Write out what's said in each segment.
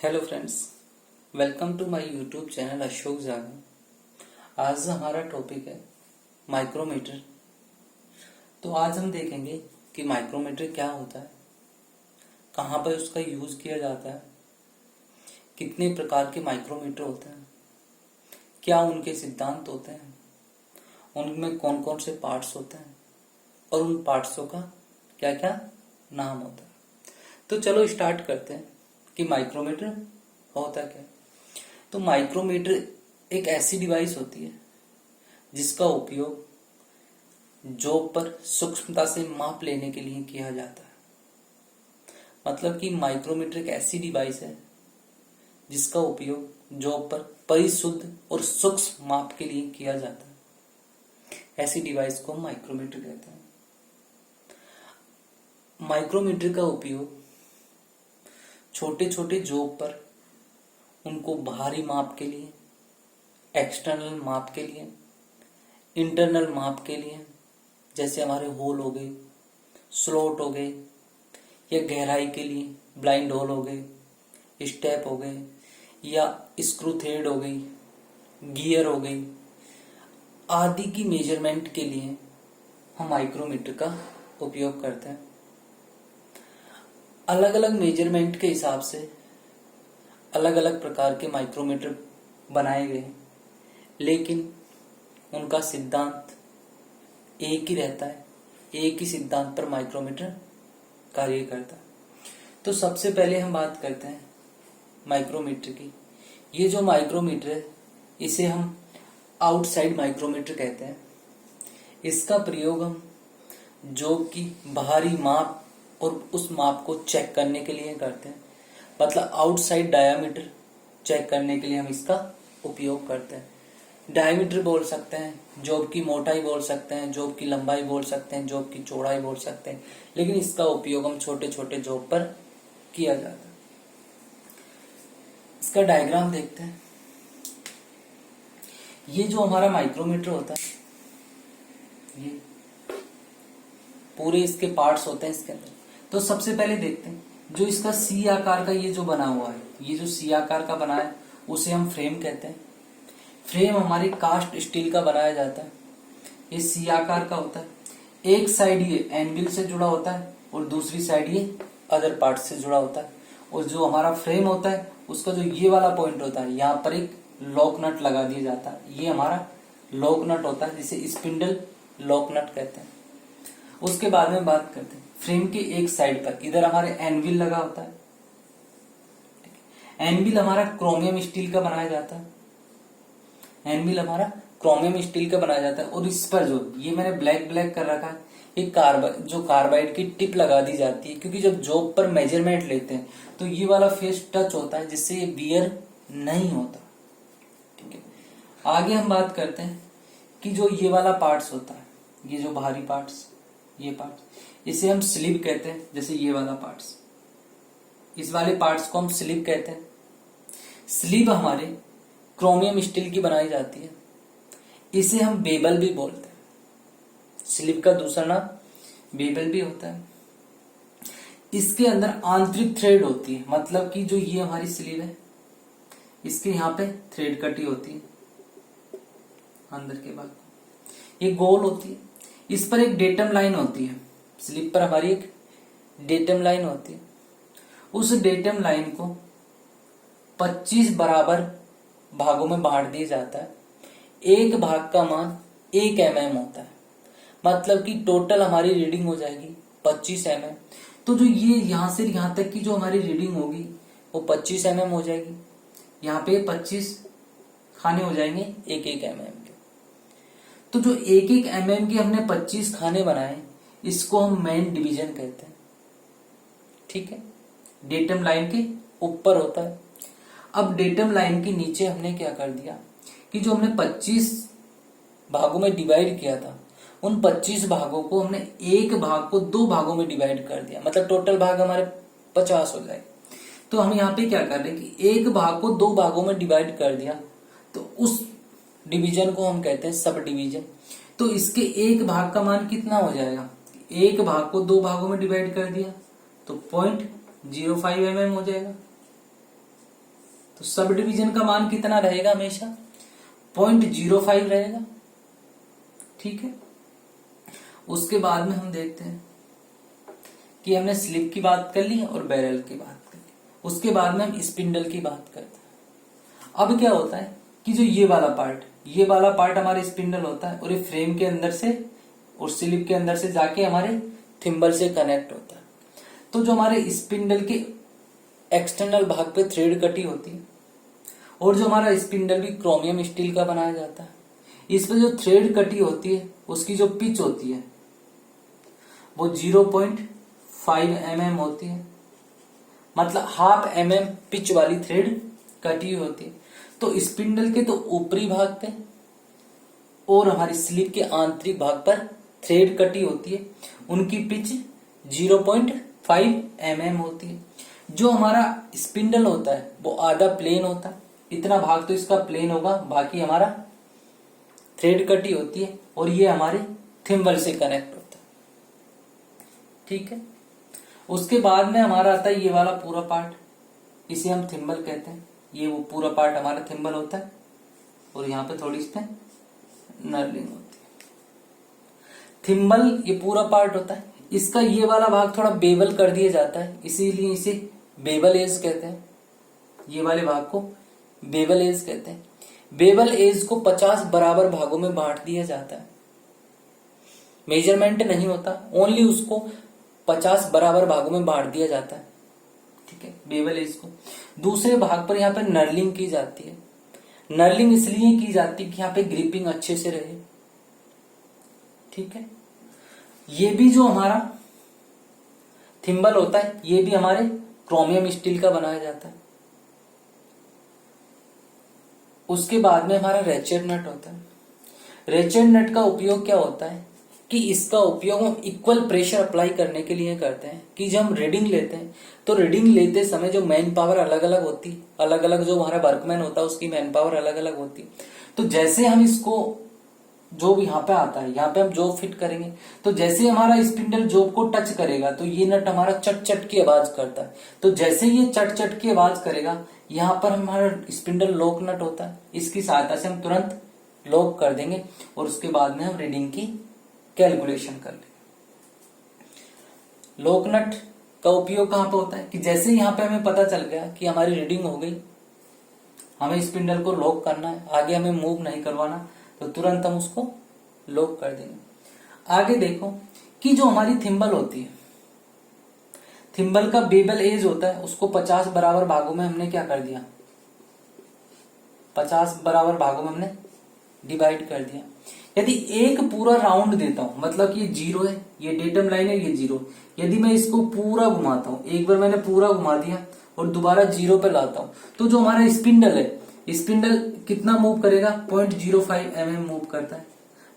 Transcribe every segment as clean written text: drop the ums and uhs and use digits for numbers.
Hello friends, welcome to my YouTube channel Ashok Jagan. आज हमारा topic है माइक्रोमीटर। तो आज हम देखेंगे कि माइक्रोमीटर क्या होता है, कहाँ पर उसका यूज किया जाता है, कितने प्रकार के माइक्रोमीटर होते हैं, क्या उनके सिद्धांत होते हैं, उनमें कौन कौन से पार्ट्स होते हैं और उन पार्ट्सों का क्या क्या नाम होता है। तो चलो स्टार्ट करते हैं कि माइक्रोमीटर होता क्या है। तो माइक्रोमीटर एक ऐसी डिवाइस होती है जिसका उपयोग जॉब पर सूक्ष्मता से माप लेने के लिए किया जाता है। मतलब कि माइक्रोमीटर एक ऐसी डिवाइस है जिसका उपयोग जॉब पर परिशुद्ध और सूक्ष्म माप के लिए किया जाता है। ऐसी डिवाइस को हम माइक्रोमीटर कहते हैं। माइक्रोमीटर का उपयोग छोटे छोटे जॉब पर उनको बाहरी माप के लिए, एक्सटर्नल माप के लिए, इंटरनल माप के लिए, जैसे हमारे होल हो गए, स्लॉट हो गए, या गहराई के लिए ब्लाइंड होल हो गए, स्टेप हो गए, या स्क्रू थ्रेड हो गई, गियर हो गई, आदि की मेजरमेंट के लिए हम माइक्रोमीटर का उपयोग करते हैं। अलग अलग मेजरमेंट के हिसाब से अलग अलग प्रकार के माइक्रोमीटर बनाए गए, लेकिन उनका सिद्धांत एक ही रहता है। एक ही सिद्धांत पर माइक्रोमीटर कार्य करता है। तो सबसे पहले हम बात करते हैं माइक्रोमीटर की। ये जो माइक्रोमीटर है इसे हम आउटसाइड माइक्रोमीटर कहते हैं। इसका प्रयोग हम जॉब की बाहरी माप और उस माप को चेक करने के लिए करते हैं। मतलब आउटसाइड डायामीटर चेक करने के लिए हम इसका उपयोग करते हैं। डायामीटर बोल सकते हैं, जॉब की मोटाई बोल सकते हैं, जॉब की लंबाई बोल सकते हैं, जॉब की चौड़ाई बोल सकते हैं, लेकिन इसका उपयोग हम छोटे छोटे जॉब पर किया जाता है। इसका डायग्राम देखते हैं। ये जो हमारा माइक्रोमीटर होता है, ये पूरे इसके पार्ट्स होते हैं इसके अंदर। तो सबसे पहले देखते हैं जो इसका सी आकार का ये जो बना हुआ है, ये जो सी आकार का बना है उसे हम फ्रेम कहते हैं। फ्रेम हमारी कास्ट स्टील का बनाया जाता है। ये सी आकार का होता है। एक साइड ये एनविल से जुड़ा होता है और दूसरी साइड ये अदर पार्ट से जुड़ा होता है। और जो हमारा फ्रेम होता है उसका जो ये वाला पॉइंट होता है, यहाँ पर एक लॉक नट लगा दिया जाता है। ये हमारा लॉक नट होता है, जिसे स्पिंडल लॉक नट कहते हैं। उसके बाद में बात करते हैं फ्रेम के एक साइड पर इधर हमारे एनविल लगा होता है। एनविल हमारा क्रोमियम स्टील का बनाया जाता है। एनविल हमारा क्रोमियम स्टील का बनाया जाता है। और इस पर जो ये मैंने ब्लैक ब्लैक कर रखा है, ये कार्बाइड की टिप लगा दी जाती है, क्योंकि जब जॉब पर मेजरमेंट लेते हैं तो ये वाला फेस टच होता है, जिससे ये वियर नहीं होता। ठीक है, आगे हम बात करते हैं कि जो ये वाला पार्ट्स होता है, ये जो बाहरी पार्ट्स, ये पार्ट्स, इसे हम स्लीव कहते हैं। जैसे ये वाला पार्ट्स, इस वाले पार्ट्स को हम स्लीव कहते हैं। स्लीव हमारे क्रोमियम स्टील की बनाई जाती है। इसे हम बेबल भी बोलते हैं। स्लीव का दूसरा नाम बेबल भी होता है। इसके अंदर आंतरिक थ्रेड होती है। मतलब कि जो ये हमारी स्लीव है, इसके यहाँ पे थ्रेड कटी होती है अंदर के भाग, ये गोल होती है। इस पर एक डेटम लाइन होती है। स्लीव पर हमारी एक डेटम लाइन होती है। उस डेटम लाइन को 25 बराबर भागों में बांट दिया जाता है। एक भाग का मान 1 mm होता है। मतलब कि टोटल हमारी रीडिंग हो जाएगी 25 mm। तो जो ये यहां से यहां तक की जो हमारी रीडिंग होगी वो 25 mm हो जाएगी। यहाँ पे 25 खाने हो जाएंगे 1-1 mm के। तो जो 1-1 mm के हमने 25 खाने बनाए, इसको हम मेन डिवीजन कहते हैं। ठीक है, डेटम लाइन के ऊपर होता है। अब डेटम लाइन के नीचे हमने क्या कर दिया कि जो हमने 25 भागों में डिवाइड किया था, उन 25 भागों को हमने एक भाग को 2 भागों में डिवाइड कर दिया। मतलब टोटल भाग हमारे 50 हो जाए। तो हम यहाँ पे क्या कर रहे हैं कि एक भाग को 2 भागों में डिवाइड कर दिया, तो उस डिवीजन को हम कहते हैं सब डिवीजन। तो इसके एक भाग का मान कितना हो जाएगा? एक भाग को 2 भागों में डिवाइड कर दिया तो 0.05 mm हो जाएगा। तो सब डिवीजन का मान कितना रहेगा? हमेशा 0.05 रहेगा। ठीक है, उसके बाद में हम देखते हैं कि हमने स्लिप की बात कर ली और बैरल की बात कर ली। उसके बाद में हम स्पिंडल की बात करते हैं। अब क्या होता है कि जो ये वाला पार्ट हमारे स्पिंडल होता है और ये फ्रेम के अंदर से और स्लिप के अंदर से जाके हमारे थिम्बल से कनेक्ट होता है। तो जो हमारे स्पिंडल के एक्सटर्नल भाग पे थ्रेड कटी होती है और जो हमारा स्पिंडल भी क्रोमियम स्टील का बनाया जाता है, इस पे जो थ्रेड कटी होती है उसकी जो पिच होती है वो 0.5 mm होती है, मतलब ½ mm पिच वाली थ्रेड कटी हुई होती है। तो स्पिंडल के तो ऊपरी भाग पे और हमारी स्लिप के आंतरिक भाग पर थ्रेड कटी होती है, उनकी पिच 0.5 mm होती है। जो हमारा स्पिंडल होता है वो आधा प्लेन होता है, इतना भाग तो इसका प्लेन होगा, बाकी हमारा थ्रेड कटी होती है और ये हमारे थिम्बल से कनेक्ट होता है। ठीक है, उसके बाद में हमारा आता है ये वाला पूरा पार्ट, इसे हम थिम्बल कहते हैं। ये वो पूरा पार्ट हमारा थिम्बल होता है और यहाँ पे थोड़ी इस पे नर्लिंग होती है। थिम्बल ये पूरा पार्ट होता है, इसका ये वाला भाग थोड़ा बेवल कर दिया जाता है, इसीलिए इसे बेवल एज कहते हैं। ये वाले भाग को बेवल एज कहते हैं। बेवल एज को 50 बराबर भागों में बांट दिया जाता है, मेजरमेंट नहीं होता, ओनली उसको 50 बराबर भागों में बांट दिया जाता है। ठीक है, बेवल एज को। दूसरे भाग पर यहाँ पे नर्लिंग की जाती है। नर्लिंग इसलिए की जाती है कि यहाँ पे ग्रिपिंग अच्छे से रहे। ठीक है, ये भी जो हमारा थिम्बल होता है ये भी हमारे क्रोमियम स्टील का बनाया जाता है। उसके बाद में हमारा रेचेट नट होता है। रेचेट नट का उपयोग क्या होता है कि इसका उपयोग हम इक्वल प्रेशर अप्लाई करने के लिए करते हैं कि जब हम रीडिंग लेते हैं तो रीडिंग लेते समय जो मैन पावर अलग अलग होती, अलग अलग जो हमारा वर्कमैन होता है उसकी मैन पावर अलग अलग होती। तो जैसे हम इसको जो यहाँ पे आता है, यहाँ पे हम जॉब फिट करेंगे, तो जैसे हमारा स्पिंडल जॉब को टच करेगा तो ये नट हमारा चट चट की आवाज करता है। तो जैसे ये चट चट की आवाज करेगा, यहाँ पर हमारा स्पिंडल लॉक नट होता है, इसकी सहायता से हम तुरंत लॉक कर देंगे और उसके बाद में हम रीडिंग की कैलकुलेशन कर लेंगे। लॉक नट का उपयोग कहां पे होता है कि जैसे यहाँ पे हमें पता चल गया कि हमारी रीडिंग हो गई, हमें स्पिंडल को लॉक करना है, आगे हमें मूव नहीं करवाना, तो तुरंत हम उसको लॉक कर देंगे। आगे देखो कि जो हमारी थिम्बल होती है, थिम्बल का बेवल एज होता है, उसको 50 बराबर भागों में हमने क्या कर दिया, 50 बराबर भागों में हमने डिवाइड कर दिया। यदि एक पूरा राउंड देता हूं, मतलब कि ये 0 है, ये डेटम लाइन है, ये 0, यदि मैं इसको पूरा घुमाता हूं, एक बार मैंने पूरा घुमा दिया और दोबारा 0 पे लाता हूं, तो जो हमारा स्पिंडल है, स्पिंडल कितना मूव करेगा, 0.05 mm मूव करता है,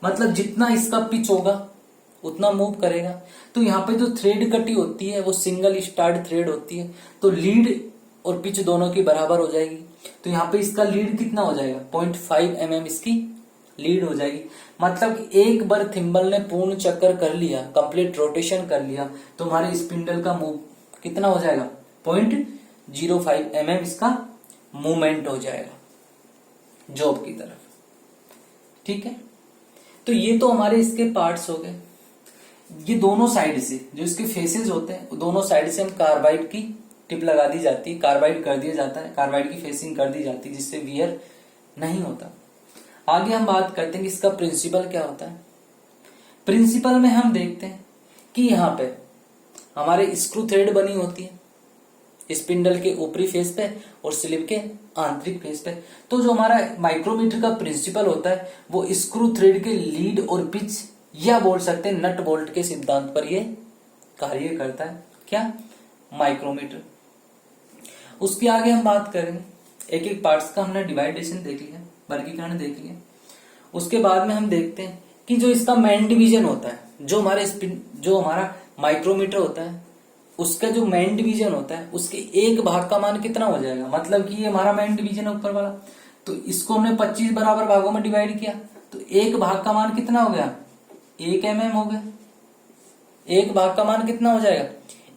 मतलब जितना इसका पिच होगा उतना मूव करेगा। तो यहाँ पे जो थ्रेड कटी होती है वो सिंगल स्टार्ट थ्रेड होती है, तो लीड और पिच दोनों की बराबर हो जाएगी। तो यहाँ पे इसका लीड कितना हो जाएगा, 0.5 mm इसकी लीड हो जाएगी। मतलब एक बार थिम्बल ने पूर्ण चक्कर कर लिया, कंप्लीट रोटेशन कर लिया, तो हमारे स्पिंडल का मूव कितना हो जाएगा, 0.05 mm इसका मूवमेंट हो जाएगा जॉब की तरफ। ठीक है, तो ये तो हमारे इसके पार्ट्स हो गए। ये दोनों साइड से जो इसके फेसेस होते हैं, दोनों साइड से हम कार्बाइड की टिप लगा दी जाती है, कार्बाइड कर दिया जाता है, कार्बाइड की फेसिंग कर दी जाती है, जिससे वियर नहीं होता। आगे हम बात करते हैं कि इसका प्रिंसिपल क्या होता है। प्रिंसिपल में हम देखते हैं कि यहाँ पे हमारे स्क्रू थ्रेड बनी होती है स्पिंडल के ऊपरी फेस पे और स्लिप के आंतरिक फेस पे। तो जो हमारा माइक्रोमीटर का प्रिंसिपल होता है वो स्क्रू थ्रेड के लीड और पिच, या बोल सकते हैं नट बोल्ट के सिद्धांत पर ये कार्य करता है। क्या, माइक्रोमीटर। उसके आगे हम बात करेंगे, एक एक पार्ट्स का हमने डिवाइडेशन देख लिया, वर्गीकरण देख लिया। उसके बाद में हम देखते हैं कि जो इसका मेन डिवीजन होता है, जो हमारा माइक्रोमीटर होता है उसका जो मेन डिवीजन होता है उसके एक भाग का मान कितना हो जाएगा, मतलब कि ये हमारा मेन डिवीजन है ऊपर वाला, तो इसको हमने 25 बराबर भागों में डिवाइड किया, तो एक भाग का मान कितना हो गया, 1 mm हो गया। एक भाग का मान कितना हो जाएगा,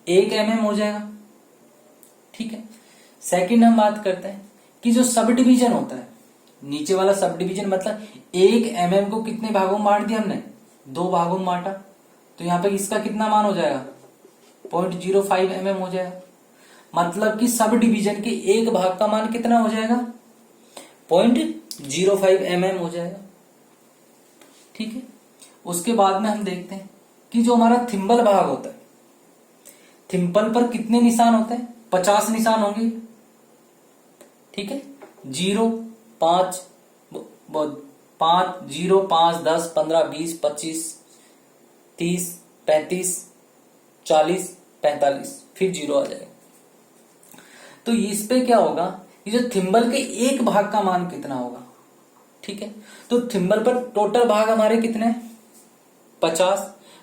1 mm हो जाएगा। ठीक है, सेकंड हम बात करते हैं कि जो सब डिवीजन होता है, नीचे वाला सब डिवीजन मतलब 1 mm को कितने भागों में बांट दिया हमने, 2 भागों में बांटा, तो यहाँ पे इसका कितना मान हो जाएगा 0.05 mm हो जाएगा। मतलब कि सब डिवीजन के एक भाग का मान कितना हो जाएगा 0.05 mm हो जाएगा। ठीक है, उसके बाद में हम देखते हैं कि जो हमारा थिम्बल भाग होता है, थिम्बल पर कितने निशान होते हैं, 50 निशान होंगे। ठीक है, 0, 5, 5, 0, 5, 10, 15, 20, 25, 30, 35, 40, 45, फिर 0 आ जाएगा। तो इस पे क्या होगा, ये जो थिम्बल के एक भाग का मान कितना होगा। ठीक है, तो थिम्बल पर टोटल भाग हमारे कितने 50,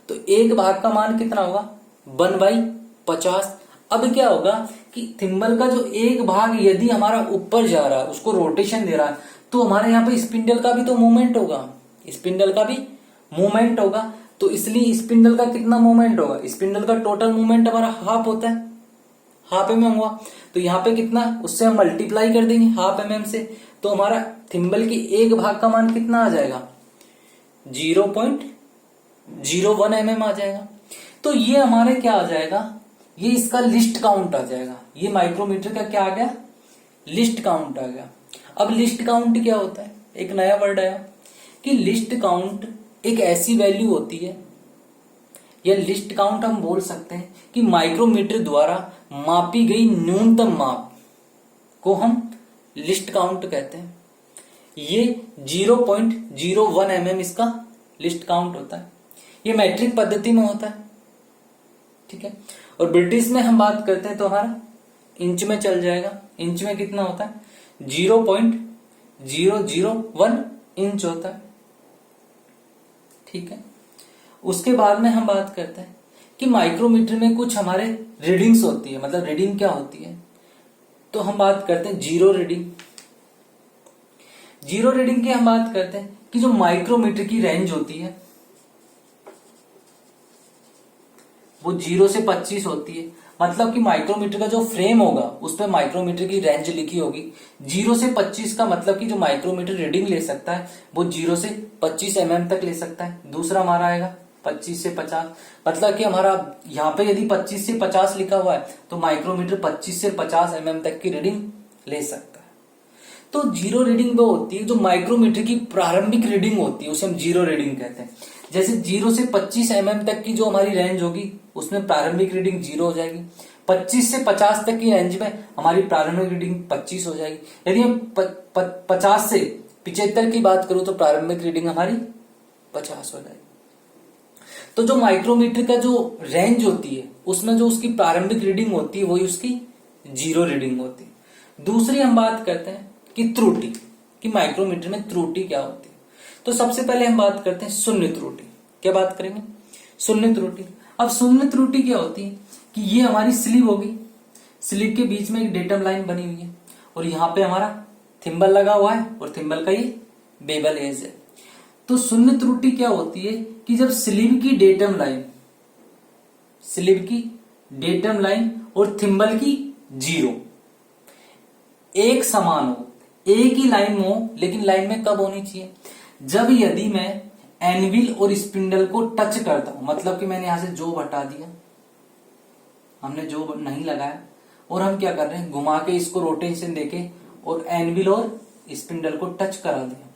तो एक भाग का मान कितना होगा 1/50। अब क्या होगा कि थिम्बल का जो एक भाग यदि हमारा ऊपर जा रहा है, उसको रोटेशन दे रहा है, तो हमारे यहाँ पे स्पिंडल का भी तो मूवमेंट होगा, स्पिंडल का भी मूवमेंट होगा। तो इसलिए स्पिंडल का कितना मूवमेंट होगा, स्पिंडल का टोटल मूवमेंट हमारा हाफ होता है, हाफ mm हुआ। तो यहाँ पे कितना, उससे हम मल्टीप्लाई कर देंगे हाफ mm से, तो हमारा थिम्बल के एक भाग का मान कितना आ जाएगा 0.01 mm आ जाएगा। तो ये हमारे क्या आ जाएगा, ये इसका लिस्ट काउंट आ जाएगा। ये माइक्रोमीटर का क्या आ गया, लिस्ट काउंट आ गया। अब लिस्ट काउंट क्या होता है, एक नया वर्ड आया कि लिस्ट काउंट एक ऐसी वैल्यू होती है, या लिस्ट काउंट हम बोल सकते हैं कि माइक्रोमीटर द्वारा मापी गई न्यूनतम माप को हम लिस्ट काउंट कहते हैं। ये 0.01 mm इसका लिस्ट काउंट होता है। ये मैट्रिक पद्धति में होता है। ठीक है, और ब्रिटिश में हम बात करते हैं तो हमारा इंच में चल जाएगा। इंच में कितना होता है 0.001 इंच होता है। ठीक है, उसके बाद में हम बात करते हैं कि माइक्रोमीटर में कुछ हमारे रीडिंग्स होती है। मतलब रीडिंग क्या होती है, तो हम बात करते हैं जीरो रीडिंग। जीरो रीडिंग की हम बात करते हैं कि जो माइक्रोमीटर की रेंज होती है वो 0 से 25 होती है। मतलब कि माइक्रोमीटर का जो फ्रेम होगा उस पर माइक्रोमीटर की रेंज लिखी होगी 0 से 25 का। मतलब कि जो माइक्रोमीटर रीडिंग ले सकता है वो 0 से 25 mm तक ले सकता है। दूसरा हमारा आएगा 25 से 50। मतलब कि हमारा यहाँ पे यदि 25 से 50 लिखा हुआ है तो माइक्रोमीटर 25 से 50 mm तक की रीडिंग ले सकता है। तो जीरो रीडिंग वो होती है जो माइक्रोमीटर की प्रारंभिक रीडिंग होती है, उसे हम जीरो रीडिंग कहते हैं। जैसे 0 से 25 mm तक की जो हमारी रेंज होगी उसमें प्रारंभिक रीडिंग 0 हो जाएगी। 25 से 50 तक की रेंज में हमारी प्रारंभिक रीडिंग 25 हो जाएगी। यदि हम 50 से 75 की बात करूं तो प्रारंभिक रीडिंग हमारी 50 हो जाएगी। तो जो माइक्रोमीटर का जो रेंज होती है उसमें जो उसकी प्रारंभिक रीडिंग होती है वही उसकी जीरो रीडिंग होती है। दूसरी हम बात करते हैं कि त्रुटि, कि माइक्रोमीटर में त्रुटि क्या होती है। तो सबसे पहले हम बात करते हैं शून्य त्रुटि। क्या बात करेंगे, शून्य त्रुटि। अब शून्य त्रुटि क्या होती है कि ये हमारी स्लीव होगी, स्लीव के बीच में एक डेटम लाइन बनी हुई है और यहाँ पे हमारा थिम्बल लगा हुआ है और थिम्बल का ये बेबल एज है। तो शून्य त्रुटि क्या होती है कि जब स्लीव की डेटम लाइन और थिम्बल की जीरो एक समान हो, एक ही लाइन में हो। लेकिन लाइन में कब होनी चाहिए, जब यदि मैं एनविल और स्पिंडल को टच करता हूं। मतलब कि मैंने यहां से जोब हटा दिया, हमने जोब नहीं लगाया और हम क्या कर रहे हैं घुमा के इसको रोटेशन देके और एनविल और स्पिंडल को टच करा दिया।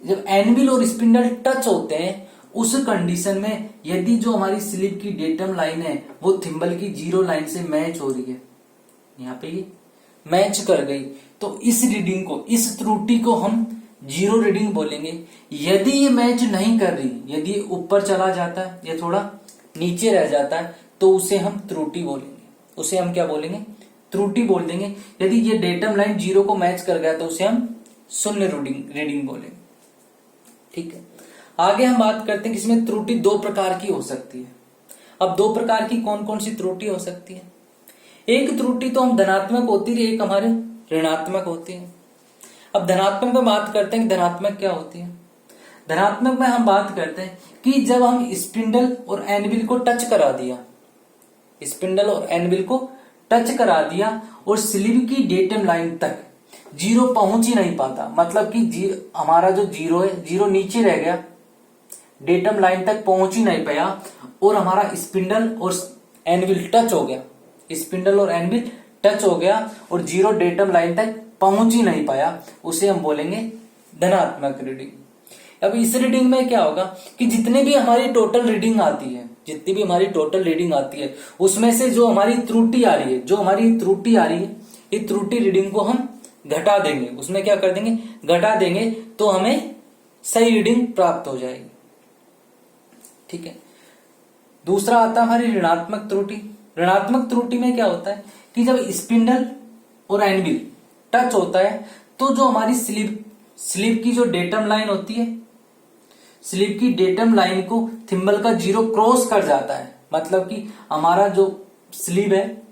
जब एनविल और स्पिंडल टच होते हैं उस कंडीशन में यदि जो हमारी स्लीव की डेटम लाइन है वो थिम्बल की जीरो लाइन से मैच हो रही है, यहाँ पे ये मैच कर गई, तो इस रीडिंग को, इस त्रुटि को हम जीरो रीडिंग बोलेंगे। यदि ये मैच नहीं कर रही, यदि ऊपर चला जाता है या थोड़ा नीचे रह जाता है तो उसे हम त्रुटि बोलेंगे। उसे हम क्या बोलेंगे, त्रुटि बोल देंगे। यदि ये डेटम लाइन जीरो को मैच कर गया तो उसे हम शून्य रीडिंग बोलेंगे। ठीक है, आगे हम बात करते हैं कि इसमें त्रुटि दो प्रकार की हो सकती है। अब दो प्रकार की कौन कौन सी त्रुटि हो सकती है। एक त्रुटि तो हम धनात्मक होती है, एक हमारे ऋणात्मक होती है। अब धनात्मक में बात करते हैं कि धनात्मक क्या होती है। धनात्मक में हम बात करते हैं कि जब हम स्पिंडल और एनविल को टच करा दिया, स्पिंडल और एनविल को टच करा दिया और स्लीव की डेटम लाइन तक जीरो पहुंच ही नहीं पाता, मतलब कि हमारा जो जीरो है, जीरो नीचे रह गया, डेटम लाइन तक पहुंच ही नहीं पाया, और हमारा स्पिंडल और एनविल टच हो गया, स्पिंडल और एनविल टच हो गया और जीरो डेटम लाइन तक पहुंच ही नहीं पाया, उसे हम बोलेंगे धनात्मक रीडिंग। अब इस रीडिंग में क्या होगा कि जितने भी हमारी टोटल रीडिंग आती है, जितनी भी हमारी टोटल रीडिंग आती है, उसमें से जो हमारी त्रुटि आ रही है, जो हमारी त्रुटि आ रही है, ये त्रुटि रीडिंग को हम घटा देंगे, उसमें क्या कर देंगे, घटा देंगे, तो हमें सही रीडिंग प्राप्त हो जाएगी। ठीक है। दूसरा आता है हमारी ऋणात्मक त्रुटि। ऋणात्मक त्रुटि में क्या होता है कि जब स्पिंडल और एनविल टच होता है, तो जो हमारी स्लीव की जो डेटम लाइन होती है, स्लीव की डेटम लाइन को थिम्बल का जीरो क्रॉस कर जाता है, मतलब कि हमारा जो स्लीव है,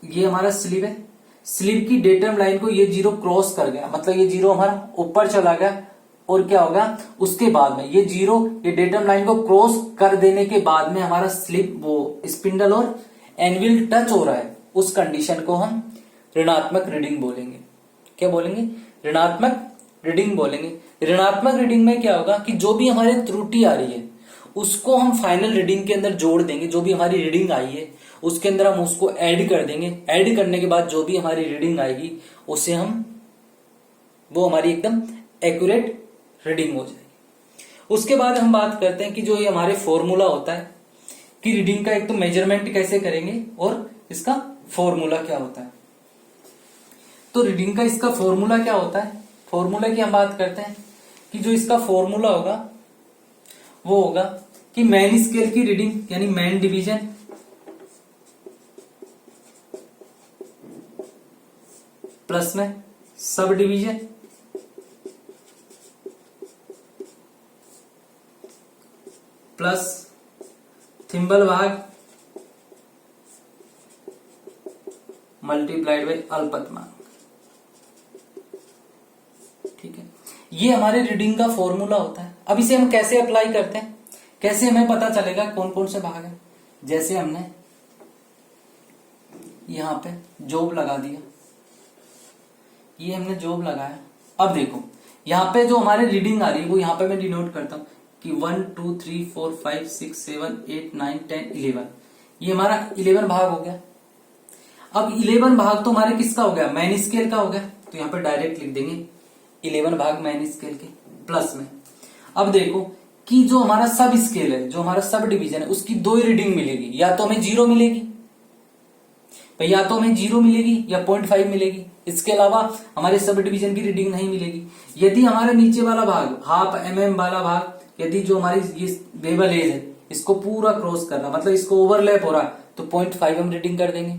ये हमारा स्लीव है, स्लीव की डेटम लाइन को ये जीरो क्रॉस कर गया, मतलब ये जीरो हमारा ऊपर चला गया, और क्या होगा उसके बाद में ये जीरो ये डेटम लाइन को क्रॉस कर देने के बाद में हमारा स्लीव वो स्पिंडल और एनविल टच हो रहा है, उस कंडीशन को हम ऋणात्मक रीडिंग बोलेंगे। क्या बोलेंगे, ऋणात्मक रीडिंग बोलेंगे। ऋणात्मक रीडिंग में क्या होगा कि जो भी हमारे त्रुटि आ रही है उसको हम फाइनल रीडिंग के अंदर जोड़ देंगे, जो भी हमारी रीडिंग आई है उसके अंदर हम उसको ऐड कर देंगे, ऐड करने के बाद जो भी हमारी रीडिंग आएगी उसे हम वो हमारी एकदम एक्यूरेट रीडिंग हो जाएगी। उसके बाद हम बात करते हैं कि जो ये हमारे फॉर्मूला होता है कि रीडिंग का एक तो मेजरमेंट कैसे करेंगे और इसका फॉर्मूला क्या होता है। तो रीडिंग का इसका फॉर्मूला क्या होता है, फॉर्मूला की हम बात करते हैं कि जो इसका फॉर्मूला होगा वो होगा कि मैन स्केल की रीडिंग यानी मैन डिवीजन प्लस में सब डिवीजन प्लस थिम्बल भाग मल्टीप्लाइड बाई अल्पतमांक। ठीक है, ये हमारे रीडिंग का फॉर्मूला होता है। अब इसे हम कैसे अप्लाई करते हैं, कैसे हमें पता चलेगा कौन कौन से भाग है। जैसे हमने यहां पे जॉब लगा दिया, ये हमने जॉब लगाया। अब देखो यहां पे जो हमारे रीडिंग आ रही है वो यहां पे मैं डिनोट करता हूं कि 1 2 3 4 5 6 7 8 9 10 11, ये हमारा 11 भाग हो गया। अब 11 भाग तो हमारे किसका हो गया, मैन स्केल का हो गया, तो यहां पे डायरेक्ट लिख देंगे 11 भाग मैन स्केल के प्लस में। अब देखो कि जो हमारा सब स्केल है, जो हमारा सब डिवीजन है, उसकी दो ही रीडिंग मिलेगी, या तो हमें 0 मिलेगी, या तो हमें 0 मिलेगी या 0.5 मिलेगी, इसके अलावा हमारे सब डिवीजन की रीडिंग नहीं मिलेगी। यदि हमारे नीचे वाला भाग हाफ mm वाला भाग, यदि जो हमारी ये वेबल एज है इसको पूरा क्रॉस कर रहा, मतलब इसको ओवरलैप हो रहा, तो 0.5 हम रीडिंग कर देंगे।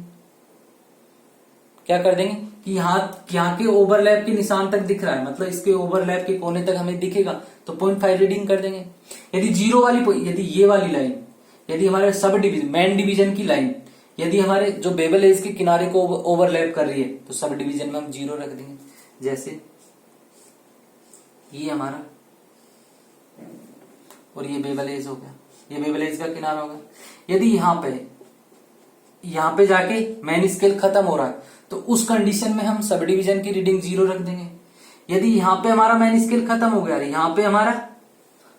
क्या कर देंगे कि यहाँ के ओवरलैप के निशान तक दिख रहा है, मतलब इसके ओवरलैप के कोने तक हमें दिखेगा, तो 0.5 रीडिंग कर देंगे। यदि 0 वाली, यदि ये वाली लाइन, यदि हमारे सब डिवीजन मैन डिवीजन की लाइन यदि हमारे जो बेबल एज के किनारे को ओवरलैप कर रही है, तो सब डिवीजन में हम 0 रख देंगे। जैसे ये हमारा और ये बेबल एज हो गया, ये बेबल एज का किनारा होगा। यदि यहाँ पे जाके मैन स्केल खत्म हो रहा है, तो उस कंडीशन में हम सब डिवीजन की रीडिंग 0 रख देंगे। यदि यहाँ पे हमारा मैन स्केल खत्म हो गया, यहाँ पे हमारा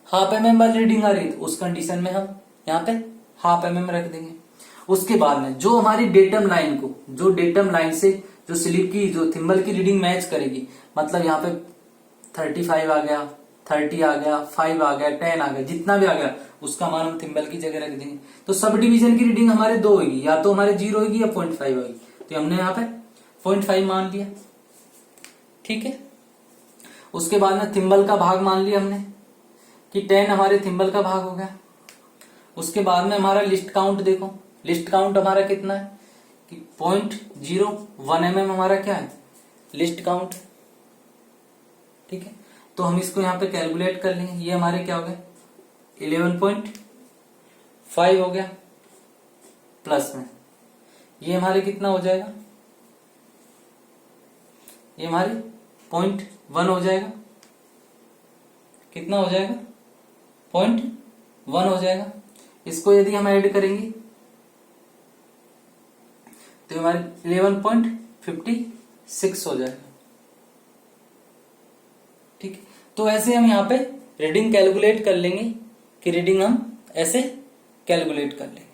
हाफ mm वाली रीडिंग आ रही है, तो उस कंडीशन में हम यहाँ पे हाफ mm रख देंगे। उसके बाद में जो हमारी डेटम लाइन को, जो डेटम लाइन से जो स्लीव की जो थिम्बल की रीडिंग मैच करेगी, मतलब यहाँ पे 35 आ गया, 30 आ गया, 5 आ गया, 10 आ गया, जितना भी आ गया उसका मान हम थिम्बल की जगह रख देंगे। तो सब डिवीजन की रीडिंग हमारे 2 होगी, या तो हमारे 0 होगी या 0.5 होगी, तो हमने यहाँ पे 0.5 मान लिया। ठीक है, उसके बाद में थिम्बल का भाग मान लिया हमने कि 10 हमारे थिम्बल का भाग हो गया। उसके बाद में हमारा लिस्ट काउंट देखो, लिस्ट काउंट हमारा कितना है कि 0.01 mm हमारा क्या है लिस्ट काउंट। ठीक है, तो हम इसको यहाँ पे कैलकुलेट कर लेंगे। ये हमारे क्या हो गए 11.5 हो गया, प्लस में ये हमारे कितना हो जाएगा, ये हमारे 0.1 हो जाएगा। कितना हो जाएगा 0.1 हो जाएगा। इसको यदि हम ऐड करेंगे तो हमारे 11.56 हो जाएगा। ठीक है, तो ऐसे हम यहाँ पे रीडिंग कैलकुलेट कर लेंगे कि रीडिंग हम ऐसे कैलकुलेट कर लेंगे।